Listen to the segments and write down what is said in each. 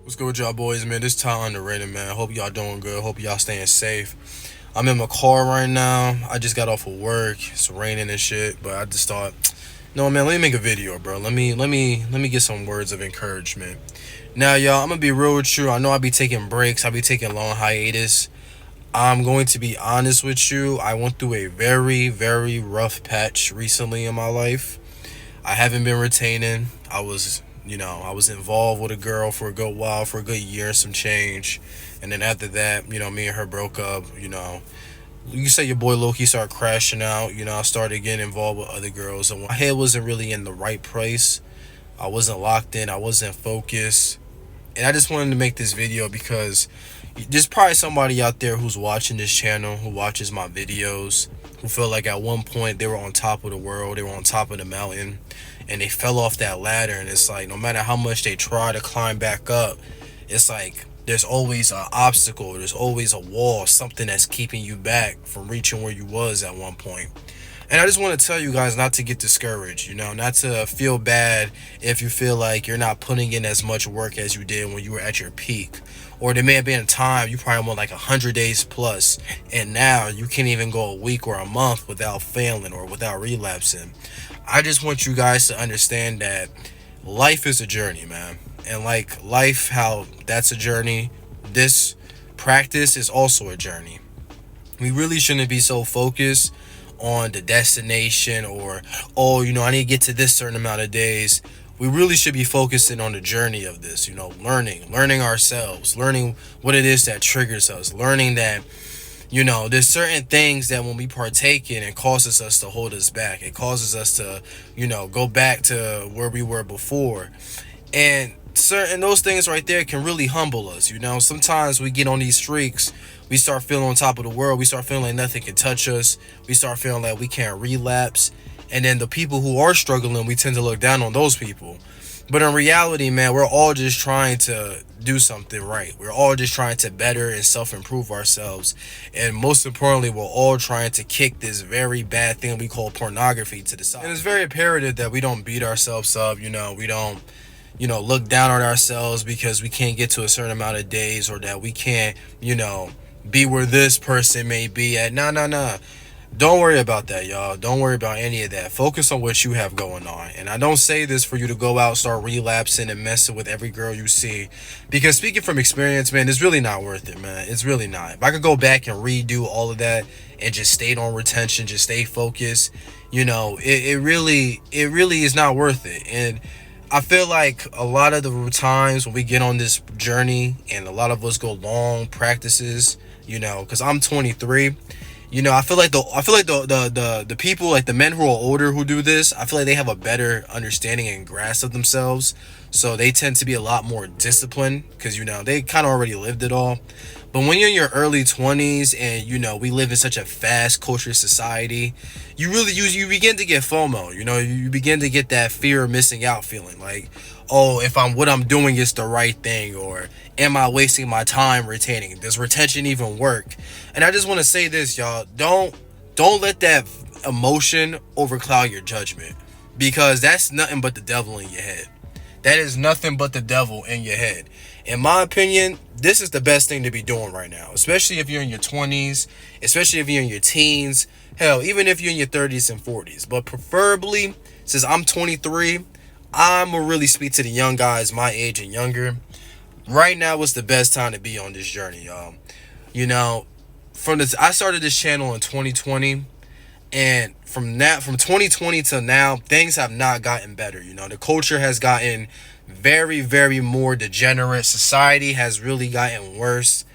What's good with y'all boys, man? This Ty underrated, man. Hope y'all doing good. Hope y'all staying safe. I'm in my car right now. I just got off of work. It's raining and shit, but I just thought, no man, let me make a video, bro. Let me get some words of encouragement. Now, y'all, I'm gonna be real with you. I know I'll be taking breaks. I'll be taking long hiatus. I'm going to be honest with you. I went through a very, very rough patch recently in my life. I haven't been retaining. I was involved with a girl for a good while, for a good year and some change. And then after that, me and her broke up. You say your boy Loki started crashing out. I started getting involved with other girls. And my head wasn't really in the right place. I wasn't locked in. I wasn't focused. And I just wanted to make this video because there's probably somebody out there who's watching this channel, who watches my videos, who feel like at one point they were on top of the world, they were on top of the mountain, and they fell off that ladder. And it's like, no matter how much they try to climb back up, it's like there's always an obstacle, there's always a wall, something that's keeping you back from reaching where you was at one point. And I just want to tell you guys not to get discouraged, not to feel bad if you feel like you're not putting in as much work as you did when you were at your peak. Or there may have been a time you probably went like 100 days plus, and now you can't even go a week or a month without failing or without relapsing. I just want you guys to understand that life is a journey, man. And like life, how that's a journey, this practice is also a journey. We really shouldn't be so focused on the destination or, oh, I need to get to this certain amount of days. We really should be focusing on the journey of this, learning ourselves, learning what it is that triggers us, learning that, there's certain things that when we partake in, it causes us to hold us back. It causes us to, go back to where we were before. And certain those things right there can really humble us. Sometimes we get on these streaks, we start feeling on top of the world, we start feeling like nothing can touch us, we start feeling like we can't relapse. And then the people who are struggling, we tend to look down on those people. But in reality, man, we're all just trying to do something right. We're all just trying to better and self-improve ourselves. And most importantly, we're all trying to kick this very bad thing we call pornography to the side. And it's very imperative that we don't beat ourselves up. We don't look down on ourselves because we can't get to a certain amount of days, or that we can't, be where this person may be at. Nah. Don't worry about that, y'all. Don't worry about any of that. Focus on what you have going on. And I don't say this for you to go out, start relapsing and messing with every girl you see. Because speaking from experience, man, it's really not worth it, man. It's really not. If I could go back and redo all of that and just stayed on retention, just stay focused, it really is not worth it. And I feel like a lot of the times when we get on this journey, and a lot of us go long practices, because I'm 23. I feel like the people, like the men who are older who do this, I feel like they have a better understanding and grasp of themselves. So they tend to be a lot more disciplined because, they kind of already lived it all. But when you're in your early 20s and, we live in such a fast culture society, you begin to get FOMO. You begin to get that fear of missing out feeling, like, oh, if what I'm doing is the right thing, or am I wasting my time retaining? Does retention even work? And I just want to say this, y'all, don't let that emotion overcloud your judgment, because that's nothing but the devil in your head. That is nothing but the devil in your head. In my opinion, this is the best thing to be doing right now, especially if you're in your 20s, especially if you're in your teens, hell, even if you're in your 30s and 40s. But preferably, since I'm 23, I'm going to really speak to the young guys my age and younger. Right now is the best time to be on this journey, y'all. I started this channel in 2020. And from 2020 till now, things have not gotten better. The culture has gotten very, very more degenerate. Society has really gotten worse.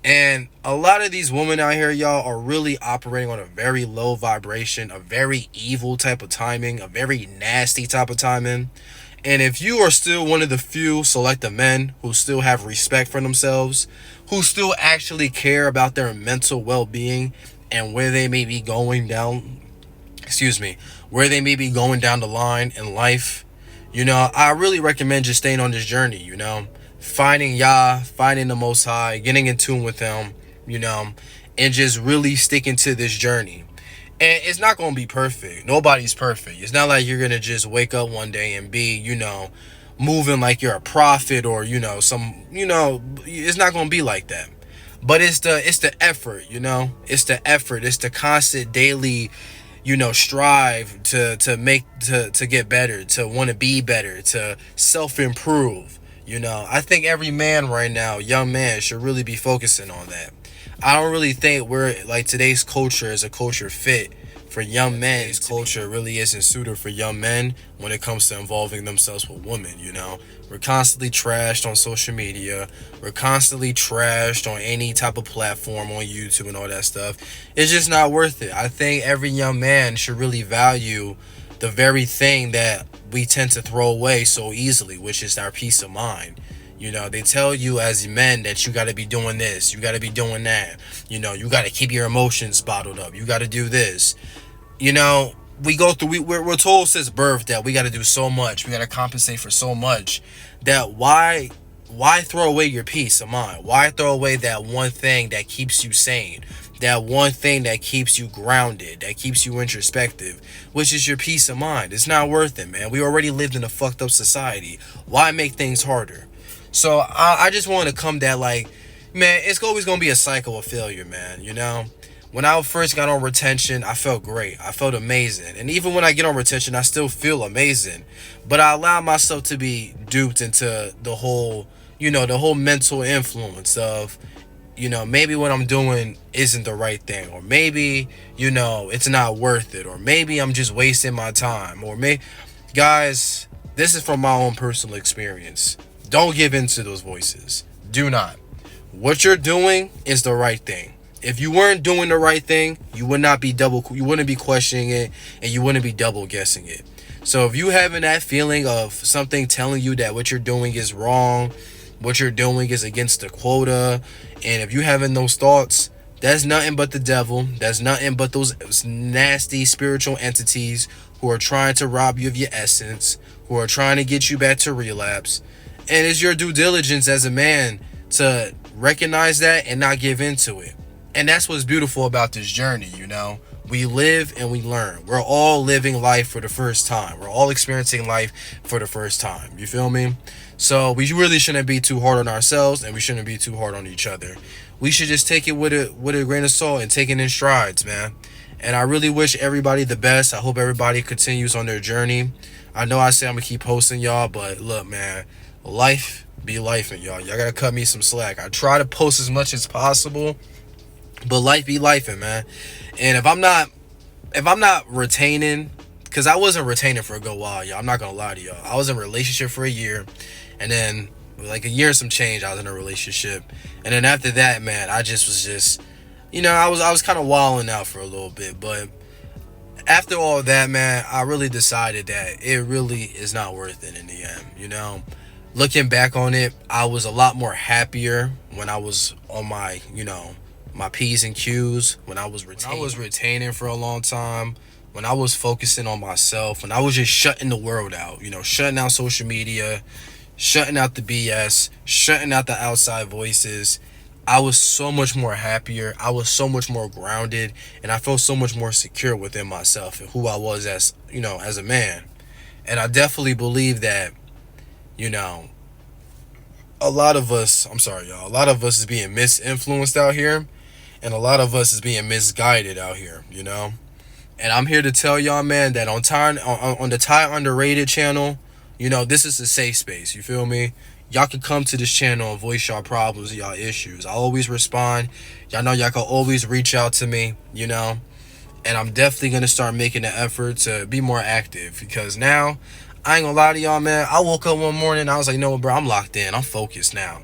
And a lot of these women out here, y'all, are really operating on a very low vibration, a very evil type of timing, a very nasty type of timing. And if you are still one of the few selected men who still have respect for themselves, who still actually care about their mental well-being and where they may be going down, where they may be going down the line in life, I really recommend just staying on this journey, finding Yah, finding the Most High, getting in tune with Him, and just really sticking to this journey. And it's not going to be perfect. Nobody's perfect. It's not like you're going to just wake up one day and be, moving like you're a prophet or it's not gonna be like that. But it's the effort, it's the effort, it's the constant daily, strive to get better, to want to be better, to self-improve. I think every man right now, young man, should really be focusing on that. I don't really think we're like today's culture is a culture fit for young men. Today's culture really isn't suited for young men when it comes to involving themselves with women. We're constantly trashed on social media. We're constantly trashed on any type of platform on YouTube and all that stuff. It's just not worth it. I think every young man should really value the very thing that we tend to throw away so easily, which is our peace of mind. They tell you as men that you got to be doing this, you got to be doing that. You got to keep your emotions bottled up. You got to do this. We go through. We're told since birth that we got to do so much. We got to compensate for so much. That why throw away your peace of mind? Why throw away that one thing that keeps you sane? That one thing that keeps you grounded, that keeps you introspective, which is your peace of mind. It's not worth it, man. We already lived in a fucked up society. Why make things harder? So I just want to come that like, man, it's always going to be a cycle of failure, man. When I first got on retention, I felt great. I felt amazing. And even when I get on retention, I still feel amazing. But I allow myself to be duped into the whole mental influence of, maybe what I'm doing isn't the right thing. Or maybe, it's not worth it. Or maybe I'm just wasting my time. Guys, this is from my own personal experience. Don't give in to those voices. Do not. What you're doing is the right thing. If you weren't doing the right thing, you wouldn't be questioning it, and you wouldn't be double guessing it. So if you having that feeling of something telling you that what you're doing is wrong, what you're doing is against the quota, and if you having those thoughts, that's nothing but the devil. That's nothing but those nasty spiritual entities who are trying to rob you of your essence, who are trying to get you back to relapse. And it's your due diligence as a man to recognize that and not give into it. And that's what's beautiful about this journey, We live and we learn. We're all living life for the first time. We're all experiencing life for the first time. You feel me? So we really shouldn't be too hard on ourselves, and we shouldn't be too hard on each other. We should just take it with a grain of salt and take it in strides, man. And I really wish everybody the best. I hope everybody continues on their journey. I know I say I'm going to keep posting, y'all, but look, man, life be life, and y'all got to cut me some slack. I try to post as much as possible, but life be life, man. And if I'm not retaining, because I wasn't retaining for a good while, y'all. I'm not gonna lie to y'all. I was in a relationship for a year, and then like a year and some change, I was in a relationship, and then after that, man, I was I was kind of wilding out for a little bit. But after all that, man, I really decided that it really is not worth it in the end. Looking back on it, I was a lot more happier when I was on my my P's and Q's, when I was retaining for a long time, when I was focusing on myself, when I was just shutting the world out, shutting out social media, shutting out the BS, shutting out the outside voices. I was so much more happier. I was so much more grounded, and I felt so much more secure within myself and who I was as a man. And I definitely believe that, a lot of us is being misinfluenced out here, and a lot of us is being misguided out here, And I'm here to tell y'all, man, that on the Ty Underrated channel, this is a safe space. You feel me? Y'all can come to this channel and voice y'all problems, y'all issues. I always respond. Y'all know y'all can always reach out to me, And I'm definitely going to start making an effort to be more active, because now, I ain't gonna lie to y'all, man, I woke up one morning, I was like, no, bro, I'm locked in. I'm focused now,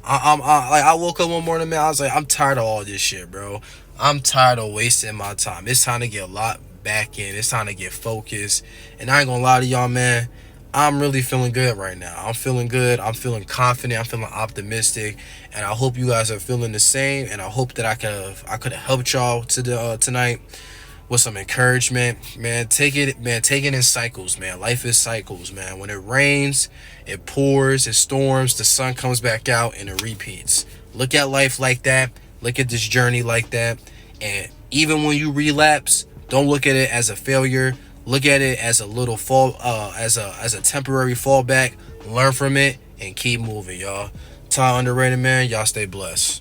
I woke up one morning, man, I was like, I'm tired of all this shit, bro. I'm tired of wasting my time. It's time to get locked back in. It's time to get focused. And I ain't gonna lie to y'all, man, I'm really feeling good right now. I'm feeling good. I'm feeling confident. I'm feeling optimistic. And I hope you guys are feeling the same. And I hope that I could have helped y'all tonight with some encouragement. Man, take it in cycles, man. Life is cycles, man. When it rains, it pours, it storms, the sun comes back out, and it repeats. Look at life like that. Look at this journey like that. And even when you relapse, don't look at it as a failure. Look at it as a little as a temporary fallback. Learn from it and keep moving, y'all. Ty Underrated, man. Y'all stay blessed.